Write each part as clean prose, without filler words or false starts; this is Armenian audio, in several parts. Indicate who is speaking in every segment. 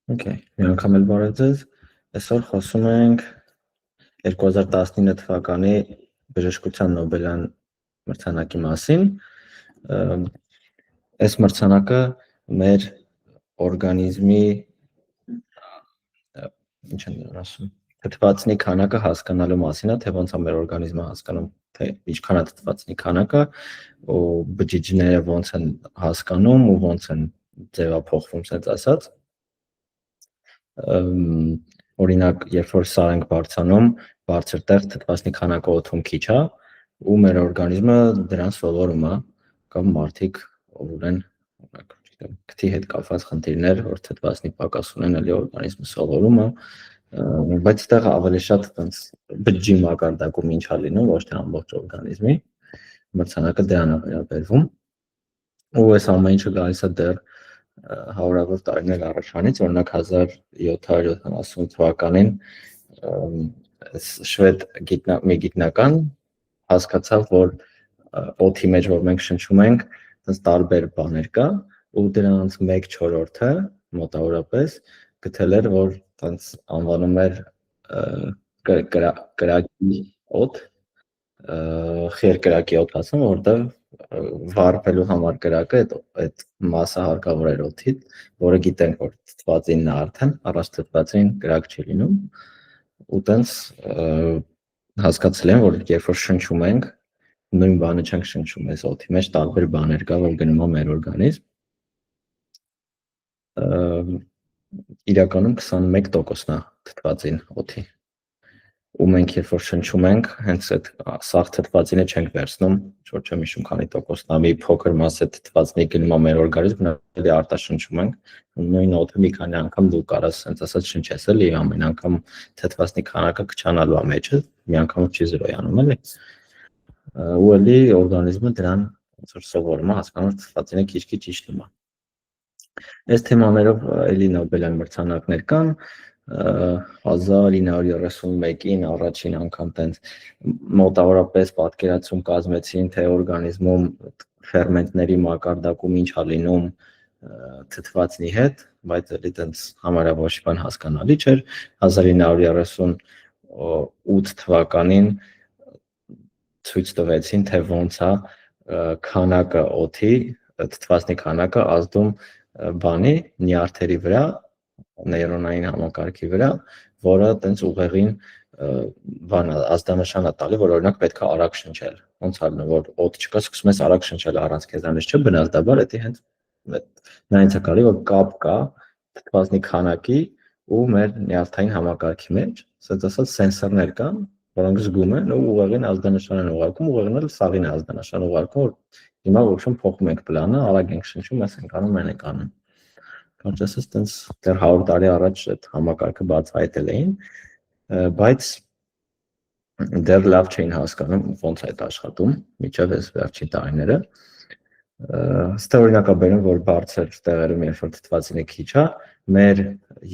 Speaker 1: Okay, մի անգամ էլ բարև ձեզ։ Այսօր խոսում ենք 2019 թվականի բժշկության Նոբելյան մրցանակի մասին։ Այս մրցանակը մեր օրգանիզմի ինչ են ասում, թթվածնի քանակը հասկանալու մասին է, թե ոնց է մեր օրգանիզմը հասկանում, թե ինչքան է թթվածնի քանակը, ու բջիջները ոնց են հասկանում ու ոնց են ձևափոխվում, ասած ասած։ Օրինակ, երբ որ սար ենք բարձանում, բարձր տեղ թթվածնի քանակը օդում քիչ է, ու մեր օրգանիզմը դրան սովորում է, կամ մարդիկ ով ունեն, օրինակ, քթի հետ կապված խնդիրներ, որ թթվածնի պակաս ունեն, էլի օրգանիզմը սովորում է, բայց այդտեղ ավելի շատ այնց բջջի մակարդակում ինչ է լինում, ոչ թե ամբողջ օրգանիզմի, մրցանակը դրան է վերաբերվում, ու այս ամեն ինչը գալիս է դեռ հարյուրավոր տարիներ առաջանից, օրինակ 1770 թվականին շվեդ մի գիտնական հասկացավ, որ օդի մեջ, որ մենք շնչում ենք, այնց տարբեր բաներ կա, ու դրանց 1/4-ը մոտավորապես գտել էր, որ այնց անվանում էր կրակի օդ, խիր կրակի օդ ասում, որտեղ վառվելու համար կրակը այդ մասը հարկավոր էր օդի, որը գիտենք, որ թթվածինն է արդեն, առանց թթվածին կրակ չի լինում, ու տենց հասկացել են, որ երբ որ շնչում ենք, նույն բանը չենք շնչում, այս օդի մեջ տարբեր բաներ կա, որ գնում է մեր օրգանիզմ, իրականում 21%-ն է թթվածին օդի, ու մենք երբ որ շնչում ենք, հենց այդ սաղ թթվածինը չենք վերցնում, ոչ չեմ հիշում քանի տոկոսն է, մի փոքր մասը թթվածինի գնում է մեր օրգանիզմ, նույնիսկ արտաշնչում ենք, նույն օդը մի քանի անգամ դու կարաս հենց ասած շնչես, էլի ամեն անգամ թթվածինի քանակը քչանալու է մեջը, մի անգամ չի զրոյանում, էլի, ու էլի օրգանիզմը դրան ոնց որ սովորում է, հասկանում, թթվածինը քիչ-քիչ իջնում է։ Այս թեմաներով էլի Նոբելյան մրցանակներ կան, 1931-ին առաջին անգամ տենց մոտավորապես պատկերացում կազմեցին, թե օրգանիզմում ֆերմենտների մակարդակում ինչ է լինում թթվածնի հետ, բայց էլի տենց համարյա ոչ բան հասկանալի չէր, 1938 թվականին ցույց տվեցին, թե ոնց է քանակը օդի, թթվածնի քանակը ազդում բանի, նյարդերի վրա, նեյրոնային համակարգի վրա, որը տենց ուղեղին ազդանշան է տալի, որ օրինակ պետք է արագ շնչել, ոնց է լինում, որ օդ չկա, սկսում ես արագ շնչել առանց քեզանից չբնազդաբար, դա հենց նրանից է գալի, որ կապ կա թթվածնի քանակի ու մեր նյարդային համակարգի մեջ, ասած ասած սենսորներ կան, որոնք զգում են ու ուղեղին ազդանշան են ուղարկում, ուղեղն էլ սաղին է ազդանշան ուղարկում, որ հիմա ոչմ փոխում ենք պլանը, արագ ենք շնչում, այս ենք անում, այն ենք անում։ Կարճ ասած, տենց դեռ 100 տարի առաջ այդ համակարգը բացահայտել էին, բայց դեռ լավ չէին հասկանում ոնց է այդ աշխատում, մինչև այս վերջին տարիները։ Ստե օրինակ է բերում, որ բարձր տեղերում, երբ որ թթվածինը քիչ է, մեր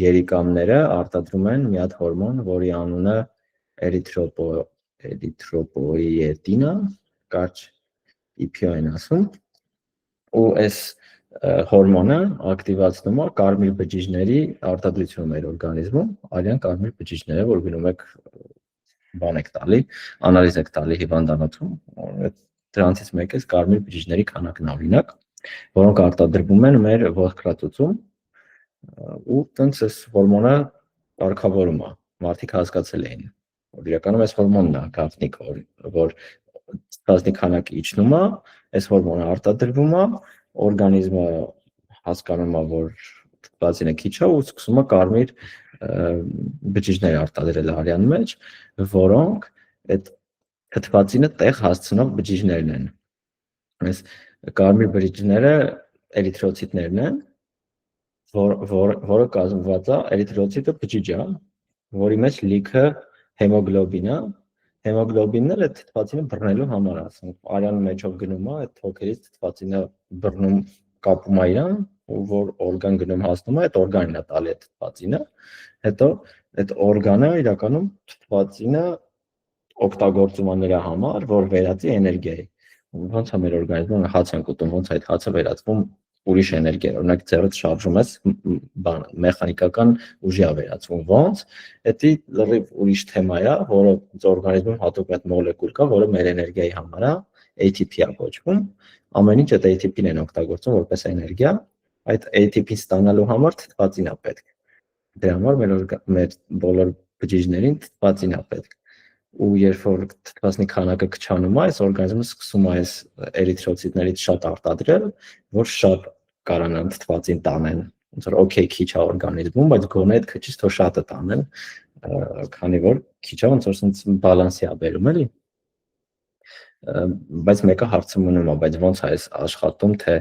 Speaker 1: երիկամները արտադրում են մի հատ հորմոն, որի անունը էրիթրոպոիետին է, կարճ EPO են ասում, ու այս հորմոնը ակտիվացնում է կարմիր բջիջների արտադրությունը մեր օրգանիզմում, արյան կարմիր բջիջները, որ գնում եք բան եք տալի, անալիզ եք տալի հիվանդանոցում, դրանցից մեկը կարմիր բջիջների քանակն է օրինակ, որոնք արտադրվում են մեր ողկրածուծում, ու տենց այս հորմոնը կարգավորում է, մարդիկ հասկացել էին, որ իրականում այս հորմոնն է գաղտնիք, որ թթվածնի քանակը իջնում է, այս հորմոնը արտադրվում է, օրգանիզմը հասկանում է, որ թթվածինը քիչ է ու սկսում է կարմիր բջիջներ արտադրել արյան մեջ, որոնք այդ թթվածինը տեղ հասցնող բջիջներն են։ Այս կարմիր բջիջները էրիթրոցիտներն են, որը կազմված է, էրիթրոցիտը բջիջ է, որի մեջ լիքը հեմոգլոբին է, հեմոգլոբինն էլ այդ թթվածինը բռնելու համար է, ասենք արյան մեջով գնում է, այդ թոքերից թթվածինը բռնում, կապում է իրան, որ օրգան գնում հասնում է, այդ օրգանին է տալի այդ թթվածինը, հետո այդ օրգանը իրականում թթվածինը օգտագործում է նրա համար, որ վերածի էներգիայի։ Ոնց է մեր օրգանիզմը հաց ենք ուտում, ոնց է այդ հացը վերածվում ուրիշ էներգիա, օրինակ ձեռդ շարժում ես, մեխանիկական ուժի է վերածվում, ոնց, դա լրիվ ուրիշ թեմա է, որը օրգանիզմում հատուկ այդ մոլեկուլ կա, որը մեր էներգիայի համար է, ATP-ը կոչվում, ամեն ինչ այդ ATP-ն են օգտագործում որպես էներգիա, այդ ATP-ն ստանալու համար թթվածին է պետք, դրա համար մեր բոլոր բջիջներին թթվածին է պետք, ու երբ որ թթվածնի քանակը քչանում է, այս օրգանիզմը սկսում է այս էրիթրոցիտներից շատ արտադրել, որ շատ կարողանան թթվածին տանեն, ոնց որ օքեյ քիչ է օրգանիզմում, բայց գոնե այդ քչից թող շատը տանեն, քանի որ քիչը ոնց որ sense բալանսի է բերում, էլի։ Բայց մեկը հարցը մնում է, բայց ոնց է այս աշխատում, թե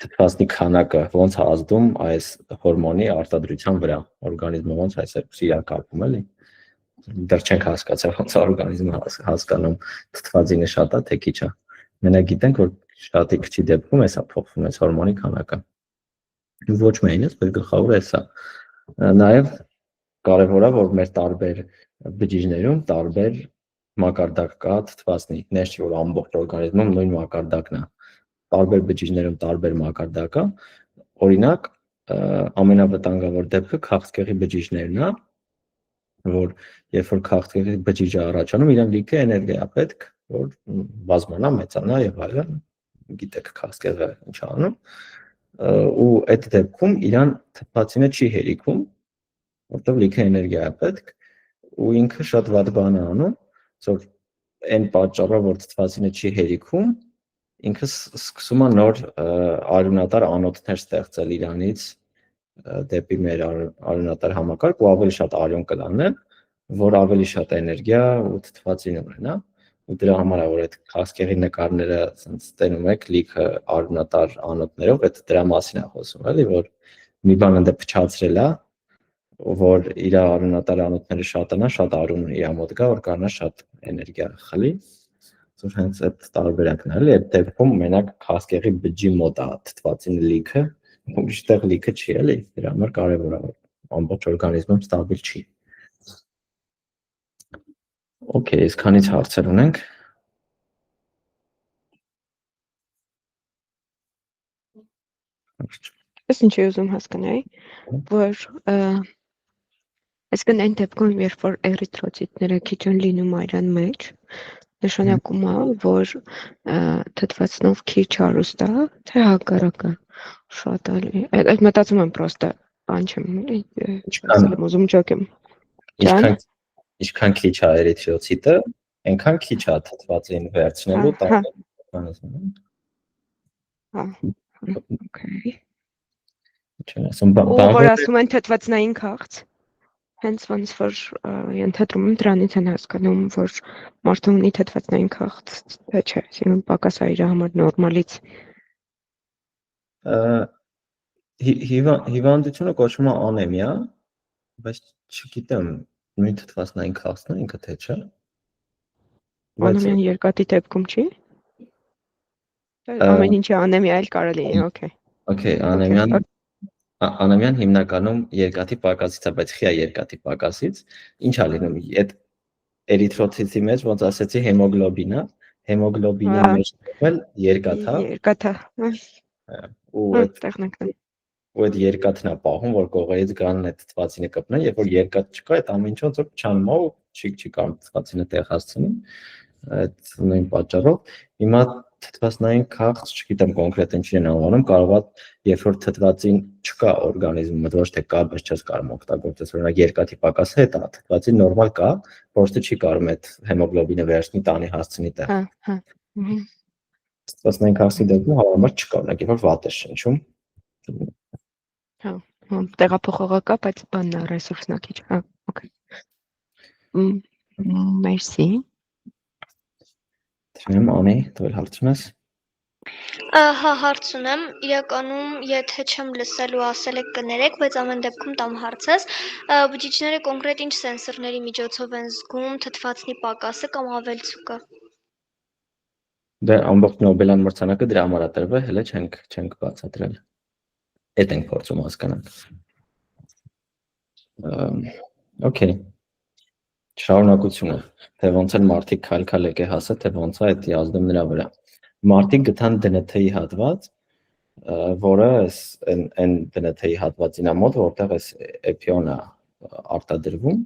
Speaker 1: թթվածնի քանակը ոնց է ազդում այս հորմոնի արտադրության վրա, օրգանիզմը ոնց է այս երկուսը իրար կապում, էլի։ Դեռ չենք հասկացել ոնց է օրգանիզմը հասկանում թթվածինը շատ է, թե քիչ է։ Մենակ գիտենք, որ շատի քչի դեպքում էսա փոխվում է հորմոնի քանակը։ Ոչ միայն, բայց գլխավորը էսա։ Նաև կարևոր է, որ մեր տարբեր բջիջներում տարբեր մակարդակ կա թթվածնի, նես որ ամբողջ օրգանիզմում նույն մակարդակն է։ Տարբեր բջիջներում տարբեր մակարդակ է։ Օրինակ, ամենավտանգավոր դեպքը քաղցկեղի բջիջներն է, որ երբ որ քաղցկեղի բջիջը առաջանում, իրան լիքը էներգիա պետք, որ բազմանա, մեծանա եւ այլն, գիտեք քաղցկեղը ինչ անում, ու այդ դեպքում իրան թթվածինը չի հերիքում, որտեղ լիքը էներգիա պետք, ու ինքը շատ վատ բան է անում, որ այն պատճառով որ թթվածինը չի հերիքում, ինքը սկսում է նոր արյունատար անոթներ ստեղծել իրանից դեպի մեր արյունատար համակարգ ու ավելի շատ արյուն կլանել, որ ավելի շատ էներգիա ու թթվածին ունենա, ու դրա համար է որ այդ քաղցկեղի նկարները ասենց տենում եք լիքը արյունատար անոթներով, այդ դրա մասին է խոսում, էլի, որ մի բան ընդ փչացրել է, որ իր արյունատար անոթները շատանա, շատ արյուն իր մոտ կա, որ կարողանա շատ էներգիա խլի, որ հենց այդ տարբերակն է, էլի, այդ դեպքում մենակ քաղցկեղի բջջի մոտ է թթվածինը լիքը, ուրիշտեղ լիքը չի, էլի, դրա համար կարևոր է, որ ամբողջ օրգանիզմում ստաբիլ չի։ Okay, այսքանից հարցեր ունենք։
Speaker 2: Ես ինչ եմ ուզում հասկանալ, որ այսինքն այն դեպքում, երբ որ էրիթրոցիտները քիչ են լինում այրան մեջ, նշանակում է, որ թթվածնով քիչ հարուստ է, թե հակառակը շատ է։ Այդ մտածում եմ պրոստը, բան չեմ, ասել ուզում ճոկեմ։
Speaker 1: Ինչքան քիչ է էրիթրոցիտը, այնքան քիչ է թթվածին վերցնելու տարբեր օրգանիզմում։
Speaker 2: Հա, օքեյ։
Speaker 1: Որ
Speaker 2: ասում են թթվածնային քաղց, հենց ոնց որ ենթադրում եմ դրանից են հասկանում, որ մարդը ունի թթվածնային քաղց, թե չէ, այսինքն պակաս է իր համար նորմալից։
Speaker 1: Հիվանդությունը կոչվում է անեմիա, բայց չգիտեմ, նույն թթվածնային քաղցն է ինքը թե չէ։
Speaker 2: Անեմիան երկաթի դեպքում չի։ Ամեն ինչի անեմիա էլ կարելի է, օքեյ։
Speaker 1: Okay, անեմիան հիմնականում երկաթի պակասից է, բայց խիա երկաթի պակասից, ինչ է լինում, այդ էրիթրոցիտի մեջ ոնց ասեցի հեմոգլոբինը, հեմոգլոբինի մեջ էլ երկաթ է։
Speaker 2: Երկաթ է։
Speaker 1: Ու այդ երկաթն է պահում, որ կողերից գանն այդ թթվածինը կպնեն, երբ որ երկաթ չկա, այդ ամեն ինչ ոնց որ փչանում է ու չի կարող թթվածինը տեղ հասցնի։ Այդ նույն պատճառով հիմա թթվածնային քաղց, չգիտեմ կոնկրետ ինչի են անվանում, կարող է երբ որ թթվածին չկա օրգանիզմում, ոչ թե կա, բայց չես կարող օգտագործել, օրինակ երկաթի պակասը հետ է, թթվածին նորմալ կա, պրոստը չի կարող այդ հեմոգլոբինը վերցնի տանի հասցնի տեղ։
Speaker 2: Հա։
Speaker 1: Թթվածնային քաղցի դեպքում հավանաբար չկա, օրինակ երբ որ վատ է շնչում։
Speaker 2: Հա, տեղափոխողակա, բայց բանն է, ռեսուրսն է քիչ, հա, օքեյ։ Մերսի։
Speaker 1: Թվում Անի, դու հարց ունես։
Speaker 3: Հա, հարց ունեմ, իրականում եթե չեմ լսել ու ասել եք կներեք, բայց ամեն դեպքում տամ հարցես, բջիջները կոնկրետ ինչ սենսորների միջոցով են զգում թթվածնի պակասը կամ ավելցուկը։
Speaker 1: Դե ամբողջ Նոբելյան մրցանակը դրա համար է տրվել, հələ չենք բացատրել։ Այդ ենք փորձում հասկանալ։ Okay։ Շարունակությունը, թե ոնց են մարդիկ քայլ-քայլ եկե հասել, թե ոնց է դա ազդում նրա վրա։ Մարդիկ գտան DNT-ի հատված, որը այն DNT-ի հատվածին է մոտ, որտեղ այս էփիոնը արտադրվում,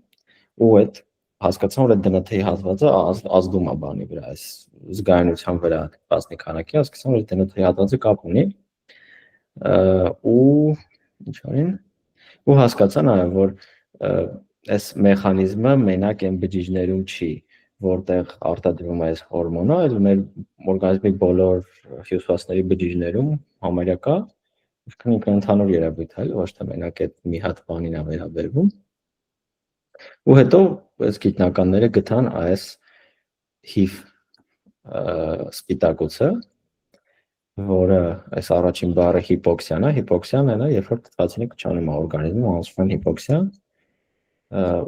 Speaker 1: ու այդ հասկացան, որ այդ DNT-ի հատվածը ազդում է բանի վրա, այս զգայունության վրա թթվածնի քանակի, հասկացան, որ այդ DNT-ի հատվածը կապ ունի, ու ինչ արին, ու հասկացան այո, որ այս մեխանիզմը մենակ այն բջիջներում չի, որտեղ արտադրվում է այս հորմոնը, այլ մեր օրգանիզմի բոլոր հյուսվածքների բջիջներում համարյա կա, այսինքն ինքը ընդհանուր երևույթ է, ոչ թե մենակ այդ մի հատ բանին է վերաբերվում։ Ու հետո այս գիտնականները գտան այս HIV սպիտակուցը, որը այս առաջին բառը հիպոքսիան է, հիպոքսիան այն է, երբ որ թթվածինը կչանում է օրգանիզմում, անվանում են հիպոքսիա,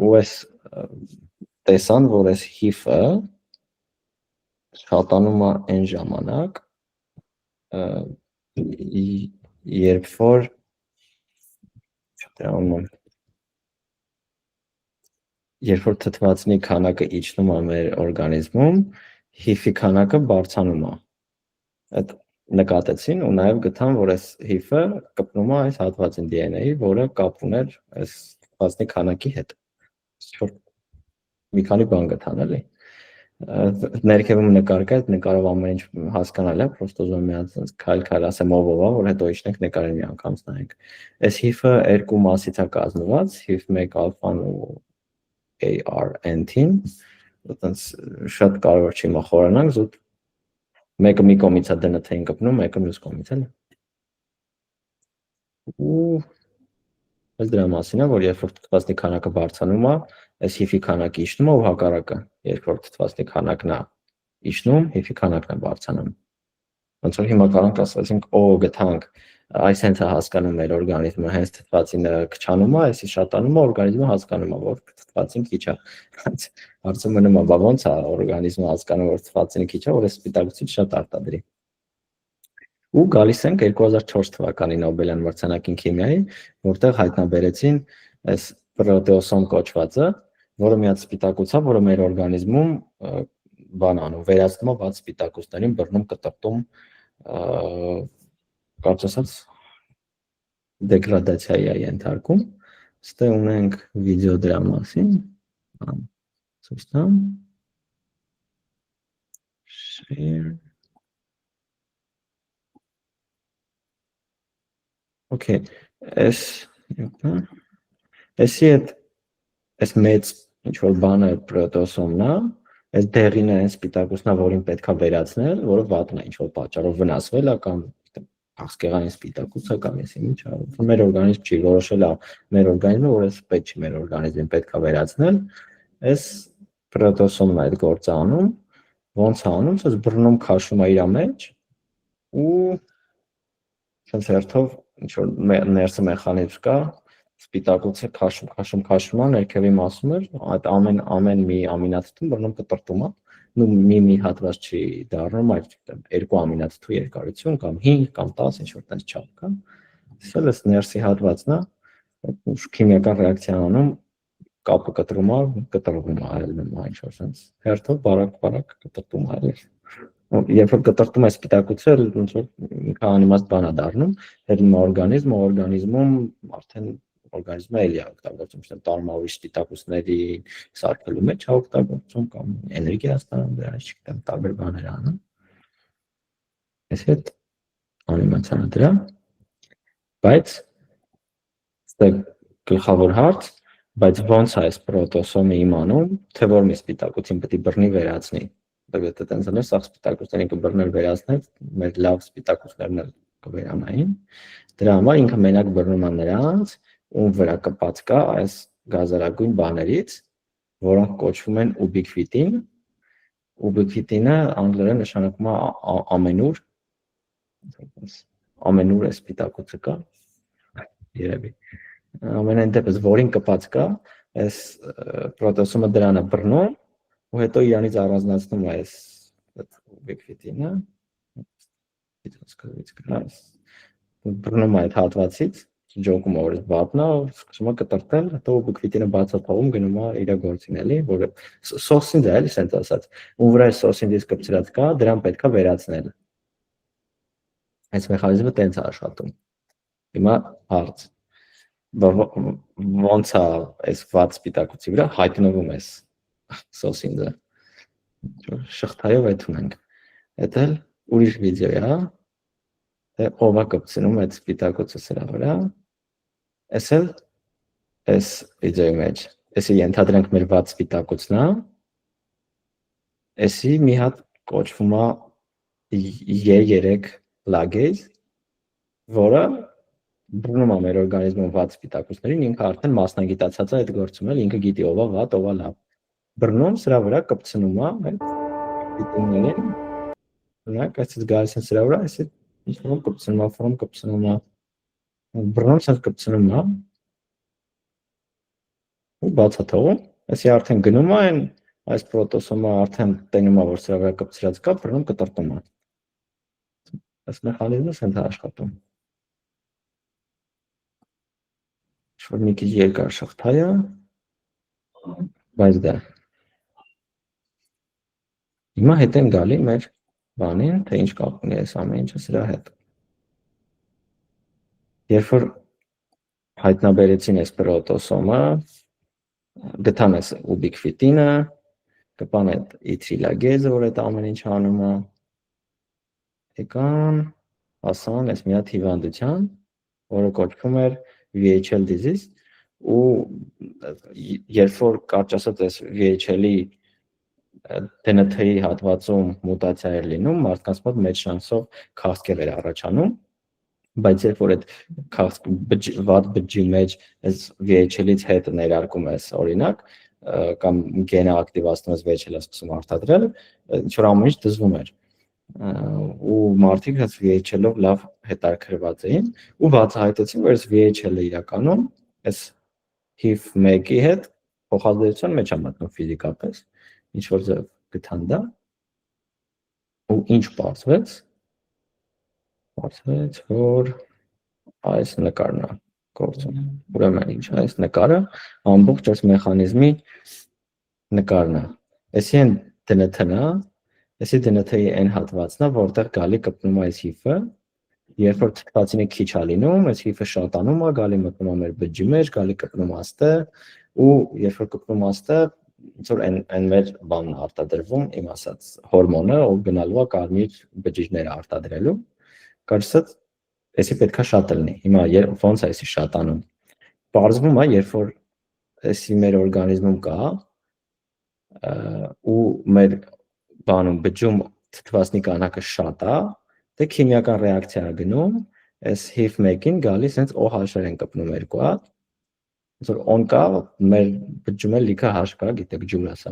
Speaker 1: ու այս տեսան, որ այս HIV-ը շատանում է այն ժամանակ, երբ որ թթվածնի քանակը իջնում է մեր օրգանիզմում, HIV-ի քանակը բարձրանում է։ Այդ նկատեցին ու նաև գտան, որ այս HIV-ը կպնում է այս հատվածին DNA-ի, որը կապ ուներ այս թթվածնի քանակի հետ։ Մի քանի բան գտան, էլի։ Ներքևում նկարկա, այդ նկարով ամեն ինչ հասկանալ է, պրոստո ուզում եմ միած քայլ ասեմ ով է, որ հետո իջնենք նկարին մի անգամ նայենք։ Այս HIV-ը երկու մասից է կազմված, HIV1 ալֆան ու ARNT-ին, այտենց շատ կարևոր չի մխորանանք, զուտ մեկը մի կողմից է DNT-ին կպնում, մեկը մյուս կողմից էլի։ Ու այս դրա մասին է, որ երբ որ թթվածնի քանակը բարձրանում է, այս HIV-ի քանակը իջնում է ու հակառակը, երբ որ թթվածնի քանակն է իջնում, HIV-ի քանակն է բարձրանում։ Ոնց որ հիմա կարանք ասենք, գտանք, այս հենց է հասկանում մեր օրգանիզմը, հենց թթվածինը քչանում է, այսի շատանում է, օրգանիզմը հասկանում է, որ թթվածին քիչ է։ Հարցը մնում է, բա ոնց է օրգանիզմը հասկանում, որ թթվածինը քիչ է, որ այս սպիտակուցից շատ արտադրի։ Ու գալիս ենք 2004 թվականի Նոբելյան մրցանակին քիմիայի, որտեղ հայտնաբերեցին այս պրոտեոսոմ կոչվածը, որը մի հատ սպիտակուց է, որը մեր օրգանիզմում բան անում, վերացնում է վատ սպիտակուցներին, բռնում, կտրտում, կարծես ասած դեգրադացիայի է ենթարկում։ Ստե ունենք վիդեո դրա մասին, ցույց տամ։ Share. Okay, այս մեծ ինչ-որ բանը պրոտեոսոմն է, այս դեղինը այն սպիտակուցն է, որին պետք է վերացնել, որը վատն է ինչ-որ պատճառով վնասվել է կամ փախստեղային սպիտակուցը կամ այսինքն ինչ է, մեր օրգանիզմ չի որոշել է մեր օրգանիզմը, որ այս պետք չի մեր օրգանիզմին պետք է վերացնել, այս պրոտեոսոմն է այդ գործը անում, ոնց է անում, ասես բռնում քաշում է իր մեջ ու Sense հերթով ինչ-որ ներսը մեխանիզմ կա, սպիտակուցը քաշում է, ներքևի մասում էր, այդ ամեն մի ամինաթթուն բռնում կտրտում է, մի հատված չի դառնում, այլ երկու ամինաթթու երկարություն կամ 5 կամ 10 ինչ-որ տես չափ կա։ Սա էս ներսի հատվածն է, քիմիական ռեակցիա անում, կապը կտրում է, ինչ-որ sense հերթով բարակ կտրտում է։ Երբ որ կտրտում է սպիտակուցը, ոնց որ ինքը անիմաստ բան է դառնում, հետո օրգանիզմում արդեն օրգանիզմը էլի է օգտագործում, չեմ տարմավի սպիտակուցների սարքելու մեջ է օգտագործում կամ էներգիա ստանում դրանից, չգիտեմ, տարբեր բաներ անում։ Այս հետ անիմացիան դրա, բայց ստե գլխավոր հարց, բայց ոնց է այս պրոտեոսոմը իմանում, թե որ մի սպիտակուցին պետք է բռնի վերացնի։ Դեպի տենց անել սաղ սպիտակուցներին կբռնել վերացնել, մեր լավ սպիտակուցներն էլ կվերանային։ Դրա համար ինքը մենակ բռնում է նրանց, ում վրա կպած կա այս գազարագույն բաներից, որոնք կոչվում են ուբիկվիտին։ Ուբիկվիտինը անգլերեն նշանակում է ամենուր, ամենուր է սպիտակուցը կա, երևի։ Ամենայն դեպս, որին կպած կա, այս պրոտեոսոմը դրան է բռնում, ու հետո իրանից առանձնացնում է այս ուբիկվիտինը, բռնում է այդ հատվածից, ջոկում է, որ այս վատնա, սկսում է կտրտել, հետո ուբիկվիտինը բաց է թողում, գնում է իր գործին էլի, որը սոսինձ է, էլի սենց ասած, ում վրա այս սոսինձից կպցրած կա, դրան պետք է վերացնել։ Այս մեխանիզմը տենց է աշխատում։ Հիմա հարց։ Ոնց է այս վատ սպիտակուցի վրա հայտնվում էս սոսինձը։ Շղթայով այդ ունենք։ Այդ էլ ուրիշ վիդեո է, թե ով է կպցնում այդ սպիտակուցը սրա վրա։ Այս էլ այս վիդեոյի մեջ, այսի ենթադրենք մեր վատ սպիտակուցն է, այսի մի հատ կոչվում է E3 լագեզ, որը բռնում է մեր օրգանիզմում վատ սպիտակուցներին, ինքը արդեն մասնագիտացած է այդ գործում, ինքը գիտի ով է վատ, ով է լավ։ Բռնում սրա վրա կպցնում է այդ վիտամիններին, օրինակ այսպես գալիս են սրա վրա, այսի ինչ-որ կպցնում է, բռնում սենց կպցնում է, ու բաց է թողում, այսի արդեն գնում է, այս պրոտոսոմը արդեն տենում է, որ սրա վրա կպցրած կա, բռնում կտրտում է։ Այս մեխանիզմը սենց է աշխատում։ Ինչ-որ մի քիչ երկար շղթա է, բայց դա։ Հիմա հետ եմ գալի մեր բանին, թե ինչ կապ ունի այս ամեն ինչը սրա հետ։ Երբ որ հայտնաբերեցին այս պրոտոսոմը, գտան այս ուբիկվիտինը, կպան այդ E3 լագեզը, որ այդ ամեն ինչ անում է, եկան, հասան այս մի հատ հիվանդության, որը կոչվում էր VHL disease, ու երբ որ կարճ ասած այս VHL-ի DNT-ի հատվածում մուտացիա էր լինում, մարդկանց մոտ մեծ շանսով քաղցկեղ էր առաջանում, բայց երբ որ այդ վատ բջջի մեջ այս VHL-ից հետ ներարկում ես օրինակ, կամ գենը ակտիվացնում ես VHL-ը սկսում արտադրել, ինչ որ ամեն ինչ դզվում էր, ու մարդիկ այս VHL-ով լավ հետաքրքրված էին, ու բացահայտեցին, որ այս VHL-ը իրականում այս HIV-1-ի հետ փոխազդեցության մեջ է մտնում ֆիզիկապես, ինչ որ ձև գտան դա, ու ինչ պարզվեց, որ այս նկարն է գործում, ուրեմն ինչ այս նկարը, ամբողջ այս մեխանիզմի նկարն է, այսի են DNT-ն է, այսի DNT-ի այն հատվածն է, որտեղ գալի կպնում է այս HIV-ը, երբ որ թթվածինը քիչ է լինում, այս HIV-ը շատանում է, գալի մտնում է մեր բջջի մեջ, գալի կպնում է աստեղ, ու երբ որ կպնում է աստեղ, ոնց որ այն մեր բանն արտադրվում, իմ ասած հորմոնը, ով գնալու է կարմիր բջիջները արտադրելու, կարծես այսի պետքա շատ լինի։ Հիմա ոնց է այսի շատանում։ Պարզվում է, երբ որ այսի մեր օրգանիզմում կա, ու մեր բանում բջջում թթվածնի քանակը շատ է, դե քիմիական ռեակցիա է գնում, այս HIV-1-ին գալիս հենց OH-եր են կպնում երկու հատ, ոնց որ on կա, մեր բջջում էլ լիքը H կա, գիտեք ջուր է սա,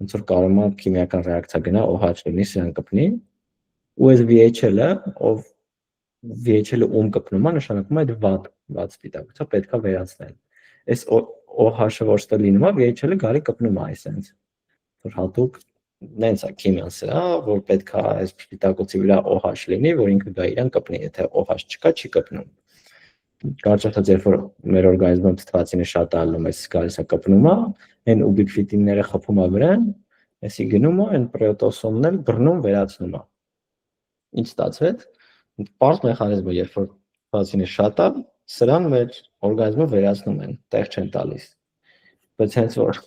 Speaker 1: ոնց որ կարող է քիմիական ռեակցիա գնա, OH լինի, սրան կպնի, ու այս VHL-ը, ով VHL-ը ում կպնում է, նշանակում է այդ վատ սպիտակուցը պետք է վերացնել։ Այս OH-ը որ ստե լինում է, VHL-ը գալի կպնում է այսպես, որ հատուկ նենց է քիմիան սրա, որ պետք է այս սպիտակուցի վրա OH լինի, որ ինքը գա իրան կպնի, եթե OH չկա, չի կպնում։ Կարճ ասած, երբ որ մեր օրգանիզմում թթվածինը շատ ալնում, այս գալիս է կպնում է, այն ուբիկվիտինները խփում է վրան, այսի գնում է, այն պրոտոսոմն էլ բռնում վերացնում է։ Ինչ ստացվեց։ Պարզ մեխանիզմ է, երբ որ թթվածինը շատ է, սրան մեր օրգանիզմը վերացնում են, տեղ չեն տալիս։ Բայց հենց որ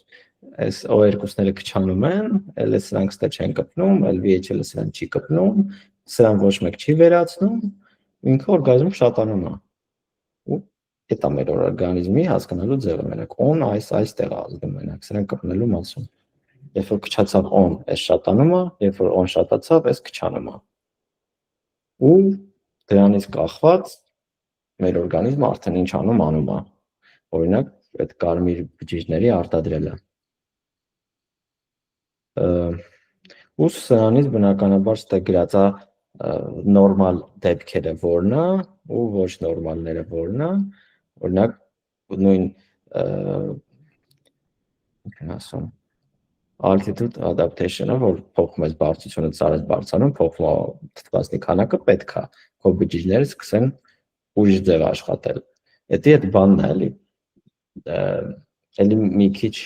Speaker 1: այս O2-ները քչանում են, էլ սրանք ստե չեն կպնում, էլ VHL-ը սրան չի կպնում, սրան ոչ մեկ չի վերացնում, ինքը օրգանիզմը շատանում է։ Ու դա մեր օրգանիզմի հասկանալու ձևը մենակ on այստեղ է ազդում մենակ, սրան կպնելու մասում։ Երբ որ քչացավ on, այս շատանում է, երբ որ on շատացավ, այս քչանում է։ Ու դրանից կախված մեր օրգանիզմը արդեն ինչ անում է, օրինակ այդ կարմիր բջիջների արտադրելը։ Ու սրանից բնականաբար ստե գրած է նորմալ դեպքերը որն է ու ոչ նորմալները որն է, օրինակ նույն ասում altitude adaptation-ը, որ փոխում ես բարձրությունը ծառայես բարձրանում, փոխվում է թթվածնի քանակը, պետք է քո բջիջները սկսեն ուրիշ ձև աշխատել։ Դա այդ բանն է, էլի մի քիչ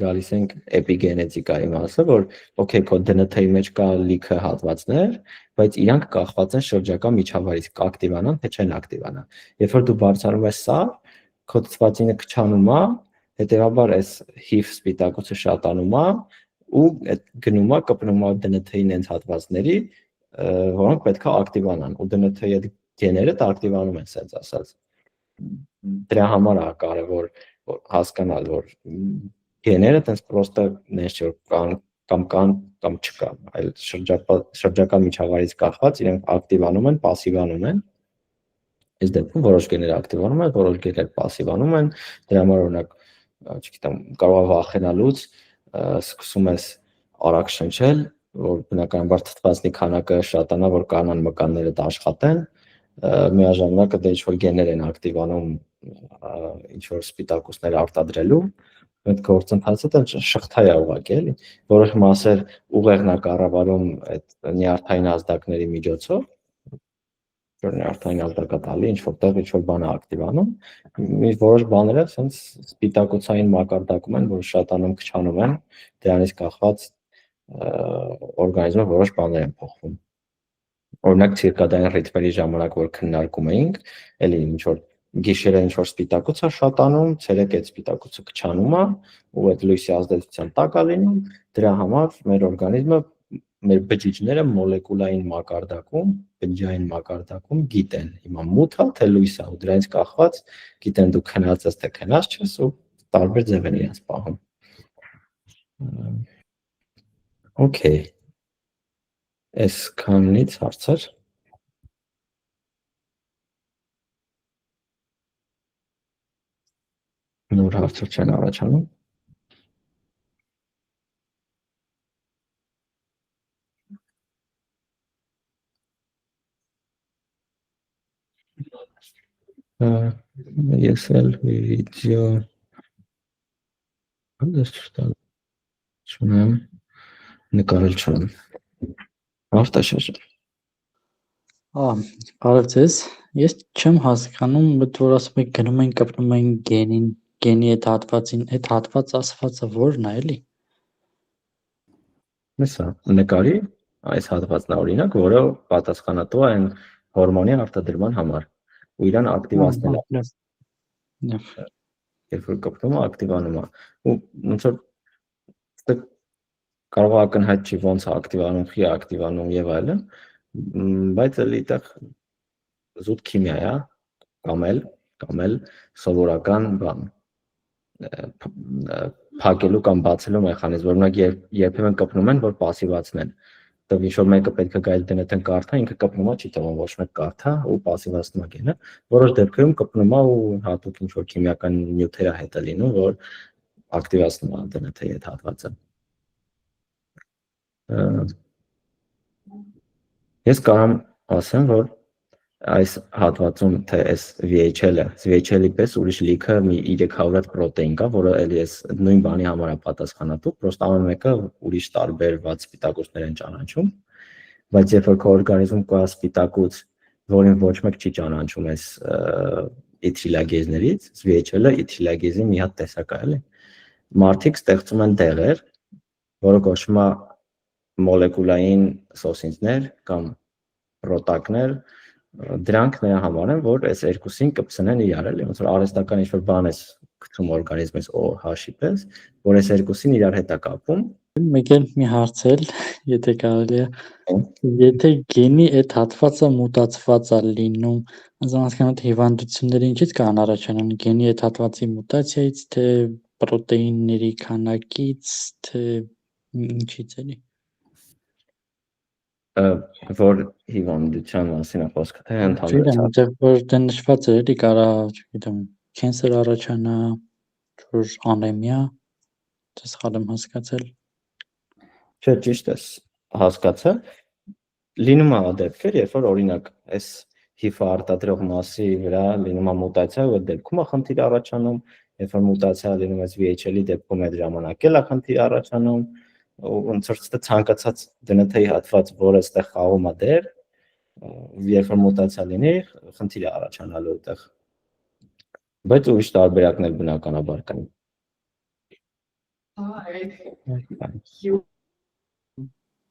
Speaker 1: գալիս ենք էպիգենետիկայի մասը, որ օքեյ քո DNT-ի մեջ կա լիքը հատվածներ, բայց իրանք կախված են շրջակա միջավայրից, կակտիվանան, թե չեն ակտիվանա։ Երբ որ դու բարձրանում ես սա, քո ծվածինը քչանում է, հետեւաբար այս HIV սպիտակուցը շատանում է ու այդ գնում է կպնում է DNT-ի նենց հատվածների, որոնք պետք է ակտիվանան, ու DNT-ի այդ գեները ակտիվանում են, ասած ասած։ Դրա համար է կարևոր հասկանալ, որ գեները տես պրոստը նես չէ կամ չկա, այլ շրջակա միջավայրից կախված իրենք ակտիվանում են, пассивանում են։ Այս դեպքում որոշ գեներ ակտիվանում են, որոշ գեներ пассивանում են, դրա համար օրինակ, չգիտեմ, կարող է վախենալուց սկսում ես արագ շնչել, որ բնականաբար թթվածնի քանակը շատանա, որ կանան մկանները աշխատեն, միաժամանակ դե ինչ-որ գեներ են ակտիվանում ինչ-որ սպիտակուցներ արտադրելու, այդ գործընթացը դա շղթա է ուղղակի, էլի, որոշ մասեր ուղեղն է կառավարում այդ նյարդային ազդակների միջոցով, որ նյարդային ազդակը տալի, ինչ-որտեղ ինչ-որ բան է ակտիվանում, որոշ բաները ասենց սպիտակուցային մակարդակում են, որ շատանում քչանում են, դրանից կախված օրգանիզմը որոշ բաներ են փոխվում։ Օրինակ ցիրկադիան ռիթմերի ժամանակ որ քննարկում էինք, էլի ինչ որ գիշերը ինչ որ սպիտակուց է շատանում, ցերեկ այդ սպիտակուցը քչանում է, ու այդ լույսի ազդեցության տակ է լինում, դրա համար մեր օրգանիզմը, մեր բջիջները մոլեկուլային մակարդակում, բջջային մակարդակում գիտեն, հիմա մութ է թե լույս է, ու դրանից կախված գիտեն դու քնած ես թե քնած չես, ու տարբեր ձև են իրենց պահում։ Okay. Այս քանից հարցեր։ Նոր հարցեր չեն առաջանում։ Ես էլ վիդեո չունեմ, նկարել չունեմ։ Արտաշաշ։
Speaker 4: Բարև ձեզ։ Ես չեմ հասկանում, որ ասում եք գնում են կպնում են գենի այդ հատվածին, այդ հատված ասվածը որն է, էլի։
Speaker 1: Մեսա նկարի այս հատվածն է օրինակ, որը պատասխանատու է այն հորմոնի արտադրման համար, ու իրան ակտիվացնել է։ Երբ որ կպնում է, ակտիվանում է։ Ու ոնց որ կարող է ակնհայտ չի ոնց է ակտիվանում, խի է ակտիվանում եւ այլն, բայց էլի այդտեղ զուտ քիմիա է, կամ էլ սովորական բան փակելու կամ բացելու մեխանիզմ, օրինակ երբեմն կպնում են, որ пассивացնեն։ Դա ինչ որ մեկը պետք է գա DNT-ն կարդա, ինքը կպնում է, չի թվում ոչ մեկ կարդա ու пассивացնում է գենը։ Որոշ դեպքերում կպնում է ու հատուկ ինչ որ քիմիական նյութեր է հետը լինում, որ ակտիվացնում է DNT-ի այդ հատվածը։ Ես կարամ ասեմ, որ այս հատվածում թե այս VHL-ի պես ուրիշ լիքը մի 300 հատ պրոտեին կա, որը էլի այս նույն բանի համար է պատասխանատու, պրոստը ամեն մեկը ուրիշ տարբերված սպիտակուցներ են ճանաչում, բայց երբ որ քո օրգանիզմում կա սպիտակուց, որին ոչ մեկ չի ճանաչում այս իթրիլագեզներից, VHL-ը իթրիլագեզի մի հատ տեսակ է, էլի։ Մարդիկ ստեղծում են դեղեր, որը կոչվում է մոլեկուլային սոսինձներ կամ պրոտակներ, դրանք նրա համար են, որ այս երկուսին կպցնեն իրար, էլի, ոնց որ արհեստական ինչ-որ բան ես գցում օրգանիզմից OH-ի պես, որ այս երկուսին իրար հետ է կապում։
Speaker 4: Մեկ էլ մի հարց էլ, եթե կարելի է, եթե գենի այդ հատվածը մուտացված է լինում, անձնական հիվանդությունները ինչից կան առաջանան, գենի այդ հատվածի մուտացիայից, թե պրոտեինների քանակից, թե ինչից էլի։
Speaker 1: Որ հիվանդության մասին է խոսքը, թե
Speaker 4: ընդհանրապես։ Որ դե նշված է, էլի կարա, չգիտեմ, կենսեր առաջանա, որ անեմիա, դες սխալ եմ հասկացել։
Speaker 1: Չէ, ճիշտ ես հասկացա։ Լինում է դեպքեր, երբ որ օրինակ այս HIV-ը արտադրող մասի վրա լինում է մուտացիա, ու այդ դեպքում է խնդիր առաջանում, երբ որ մուտացիա լինում է VHL-ի դեպքում այդ ժամանակ էլ է խնդիր առաջանում, ու ոնց որ ցանկացած DNT-ի հատված, որը այստեղ խաղում է դեր, երբ որ մուտացիա լինի, խնդիր է առաջանալու այդտեղ։ Բայց ուրիշ տարբերակներ բնականաբար կան։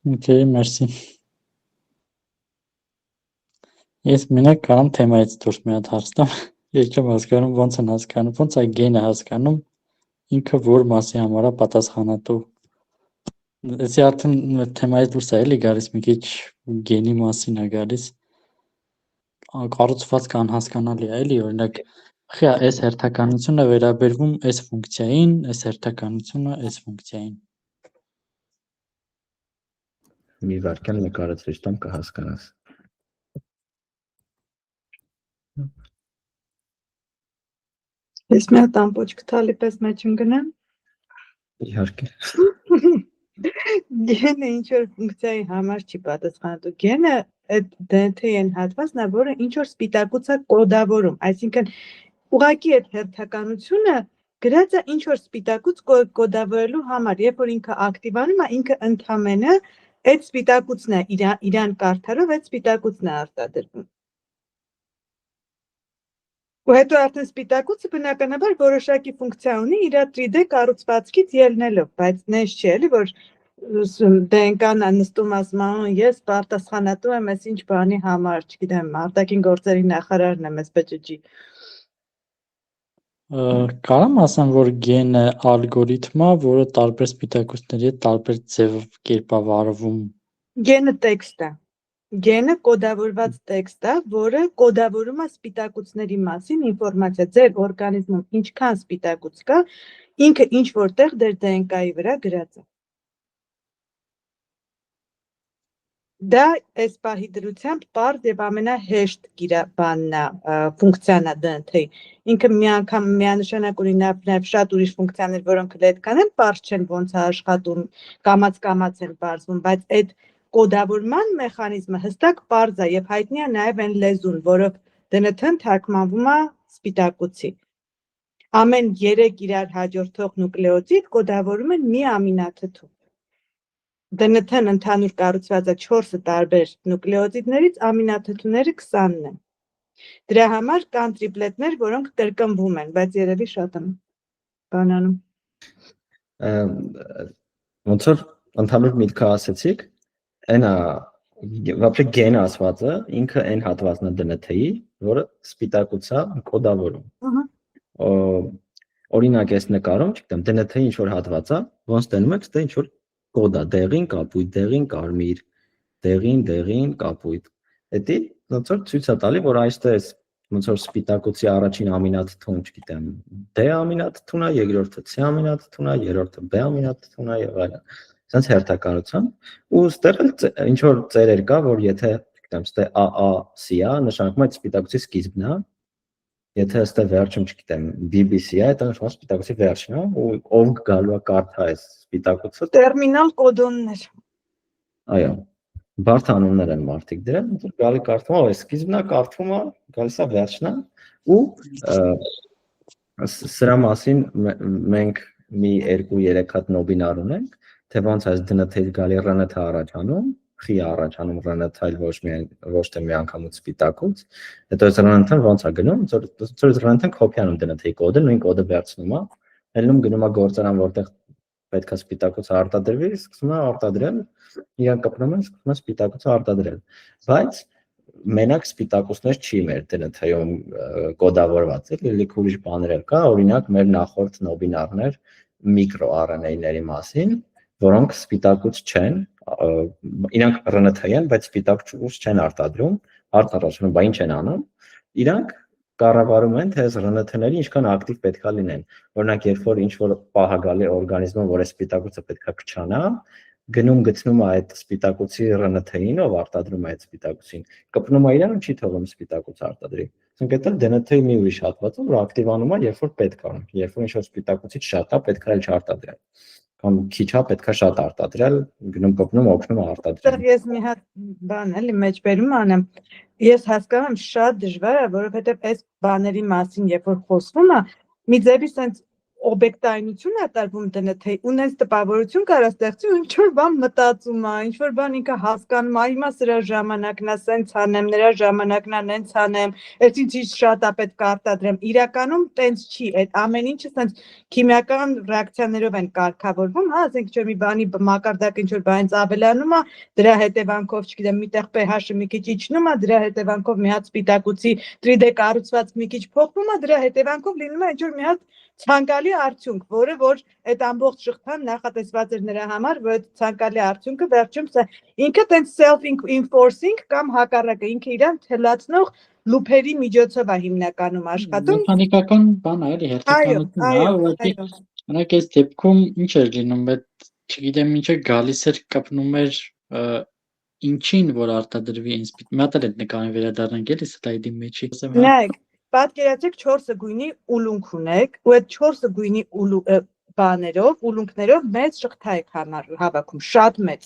Speaker 4: Okay, merci։ Ես մենակ կարամ թեմայից դուրս մի հատ հարց տամ։ Ես չեմ հասկանում ոնց են հասկանում, ոնց է գենը հասկանում ինքը որ մասի համար է պատասխանատու։ Էսի արդեն թեմայից դուրս է էլի գալիս մի քիչ գենի մասին է գալիս։ Կառուցվածքը անհասկանալի է էլի, օրինակ խիա այս հերթականությունը վերաբերվում այս ֆունկցիային, այս հերթականությունը այս ֆունկցիային։
Speaker 1: Մի վարքյան նկարեցրիչ տամ կհասկանաս։
Speaker 5: Ես մի հատ ամպոչ կթալի պես մեջ ընկնեմ։
Speaker 1: Իհարկե։
Speaker 5: Գենը ինչ-որ ֆունկցիայի համար չի պատասխանատու։ Գենը այդ DNT-ի են հատվածն է, որը ինչ-որ սպիտակուց է կոդավորում, այսինքն ուղղակի այդ հերթականությունը գրած է ինչ-որ սպիտակուց կոդավորելու համար, երբ որ ինքը ակտիվանում է, ինքը ընդհանրապես այդ սպիտակուցն է իրան կարդալով այդ սպիտակուցն է արտադրվում։ Ու հետո արդեն սպիտակուցը բնականաբար որոշակի ֆունկցիա ունի իր 3D կառուցվածքից ելնելով, բայց նես չի էլի, որ DNK-ն նստում ասում է, ես պատասխանատու եմ այս ինչ բանի համար, չգիտեմ, արտաքին գործերի նախարարն եմ այս բջջի։
Speaker 4: Կարամ ասեմ, որ գենը ալգորիթմ է, որը տարբեր սպիտակուցների հետ տարբեր ձևով կերպավարվում։
Speaker 5: Գենը տեքստ է։ Գենը կոդավորված տեքստ է, որը կոդավորում է սպիտակուցների մասին ինֆորմացիա։ Ձեր օրգանիզմում ինչքան սպիտակուց կա, ինքը ինչ որտեղ դեր DNK-ի վրա գրած է։ Դա այս պահի դրությամբ պարզ եւ ամենահեշտ բանն է, ֆունկցիան է DNT-ի։ Ինքը մի անգամ միանշանակ ունի նաեւ շատ ուրիշ ֆունկցիաներ, որոնք այդքան են պարզ չեն ոնց է աշխատում, կամած են պարզվում, բայց այդ կոդավորման մեխանիզմը հստակ պարզ է եւ հայտնի է նաեւ այն լեզուն, որով DNT-ն թարգմանվում է սպիտակուցի։ Ամեն 3 իրար հաջորդող նուկլեոտիդ կոդավորում են մի ամինաթթու։ DNT-ն ընդհանուր կառուցված է 4 տարբեր նուկլեոտիդներից, ամինաթթուները 20-ն են։ Դրա համար կան տրիպլետներ, որոնք կրկնվում են, բայց երևի շատ են բանանում։
Speaker 1: Ոնց որ ընդհանուր միտքը ասեցիք, այնա вообще գենը ասվածը ինքը այն հատվածն է DNT-ի, որը սպիտակուցա կոդավորում։ Օրինակ այս նկարում, չգիտեմ, DNT-ի ինչ որ հատված է, ոնց տենում եք, դա ինչ որ կոդ է, դեղին կապույտ, դեղին կարմիր, դեղին կապույտ։ Դա ոնց որ ցույց է տալի, որ այստեղ ոնց որ սպիտակուցի առաջին ամինաթթուն, չգիտեմ, D ամինաթթուն է, երկրորդը C ամինաթթուն է, երրորդը B ամինաթթուն է եւ այլն։ Սենց հերթականությամբ ու ստեղ ինչ որ ծերեր կա, որ եթե, չգիտեմ, ստե AAC է, նշանակում է սպիտակուցի սկիզբն է։ Եթե ստե վերջում, չգիտեմ, BBC է, դա նշանակում է սպիտակուցի վերջն է, ու ով գալու է կարդա այս սպիտակուցը
Speaker 5: Տերմինալ կոդոններ։
Speaker 1: Այո, բարդ անուններ են մարդիկ դրել, որ գալի կարդում է, այս սկիզբն է, կարդում է, գալիս է վերջն է, ու սրա մասին մենք մի 2-3 հատ նոբինար ունենք, թե ոնց այս DNT-ից գալի RNT առաջանում, խի առաջանում RNT-ը ոչ թե միանգամից սպիտակուց, հետո այս RNT-ն ոնց է գնում, որ RNT-ն կոպիանում DNT-ի կոդը, նույն կոդը վերցնում է, ելնում գնում է գործարան, որտեղ պետք է սպիտակուցը արտադրվի, սկսում է արտադրել, իրան կպնում են, սկսում է սպիտակուցը արտադրել, բայց մենակ սպիտակուցներ չի մեր DNT-ում կոդավորված, լիք ուրիշ բաներ կա, օրինակ մեր նախորդ նոբինարներ միկրոRNA-ների մասին, որոնք սպիտակուց չեն, իրանք RNT են, բայց սպիտակուց չեն արտադրում, արտադրում, բա ինչ են անում, իրանք կառավարում են, թե այս RNT-ները ինչքան ակտիվ պետքա լինեն։ Օրինակ, երբ որ ինչ-որ պահագալի օրգանիզմում, որ այս սպիտակուցը պետքա կչանա, գնում գցնում է այդ սպիտակուցի RNT-ին, ով արտադրում է այդ սպիտակուցին, կպնում է իրան ու չի թողում սպիտակուցը արտադրի։ Այսինքն դա DNT-ի մի ուրիշ հատված է, որ ակտիվանում է, երբ որ պետք է, երբ որ ինչ-որ սպիտակուցից շատ է, պետքա էլ չարտադրել։ Կամ քիչ է, պետքա շատ արտադրել, գնում կպնում, օգնում արտադրել։
Speaker 5: Այստեղ ես մի հատ բան էլի մեջբերում անեմ։ Ես հասկանում եմ շատ դժվար է, որովհետև այս բաների մասին, երբ որ խոսվում է, մի ձևի sense օբյեկտայնություն է տարվում դնթ ունես տպավորություն կարա ստեղծի ինչ որ բան մտածում է ինչ որ բան ինքը հասկանում է հիմա սրա ժամանակն է սենց անեմ նրա ժամանակն է նենց անեմ այս ինձ շատ է պետք է արտադրեմ իրականում տենց չի այդ ամեն ինչը սենց քիմիական ռեակցիաներով են կարգավորվում հա ասենք ինչ որ մի բանի մակարդակը ինչ որ բանից ավելանում է դրա հետևանքով չգիտեմ միտեղ pH-ը մի քիչ իջնում է դրա հետևանքով մի հատ սպիտակուցի 3D կառուցվածք մի քիչ փոխվում է դրա հետևանքով լինում է ինչ որ մի հատ ցանկալի արդյունք, որը որ այդ ամբողջ շղթան նախատեսված էր նրա համար, որ այդ ցանկալի արդյունքը վերջում ինքը տենց self-enforcing կամ հակառակը ինքը իրան թելացնող լուփերի միջոցով է հիմնականում աշխատում։
Speaker 4: Մեխանիկական բան է, էլի հերթականություն է, ուղղակի օրինակ այս դեպքում ինչ էր լինում, այդ չգիտեմ ինչը գալիս էր կպնում էր ինչին որ արտադրվի ինձ մի հատ էլ այդ նկարին վերադառնանք էլի սլայդի մեջի։
Speaker 5: Նայեք Պատկերացրեք 4 գույնի ուլունք ունեք, ու այդ 4 գույնի ուլունքներով մեծ շղթա եք հավաքում, շատ մեծ։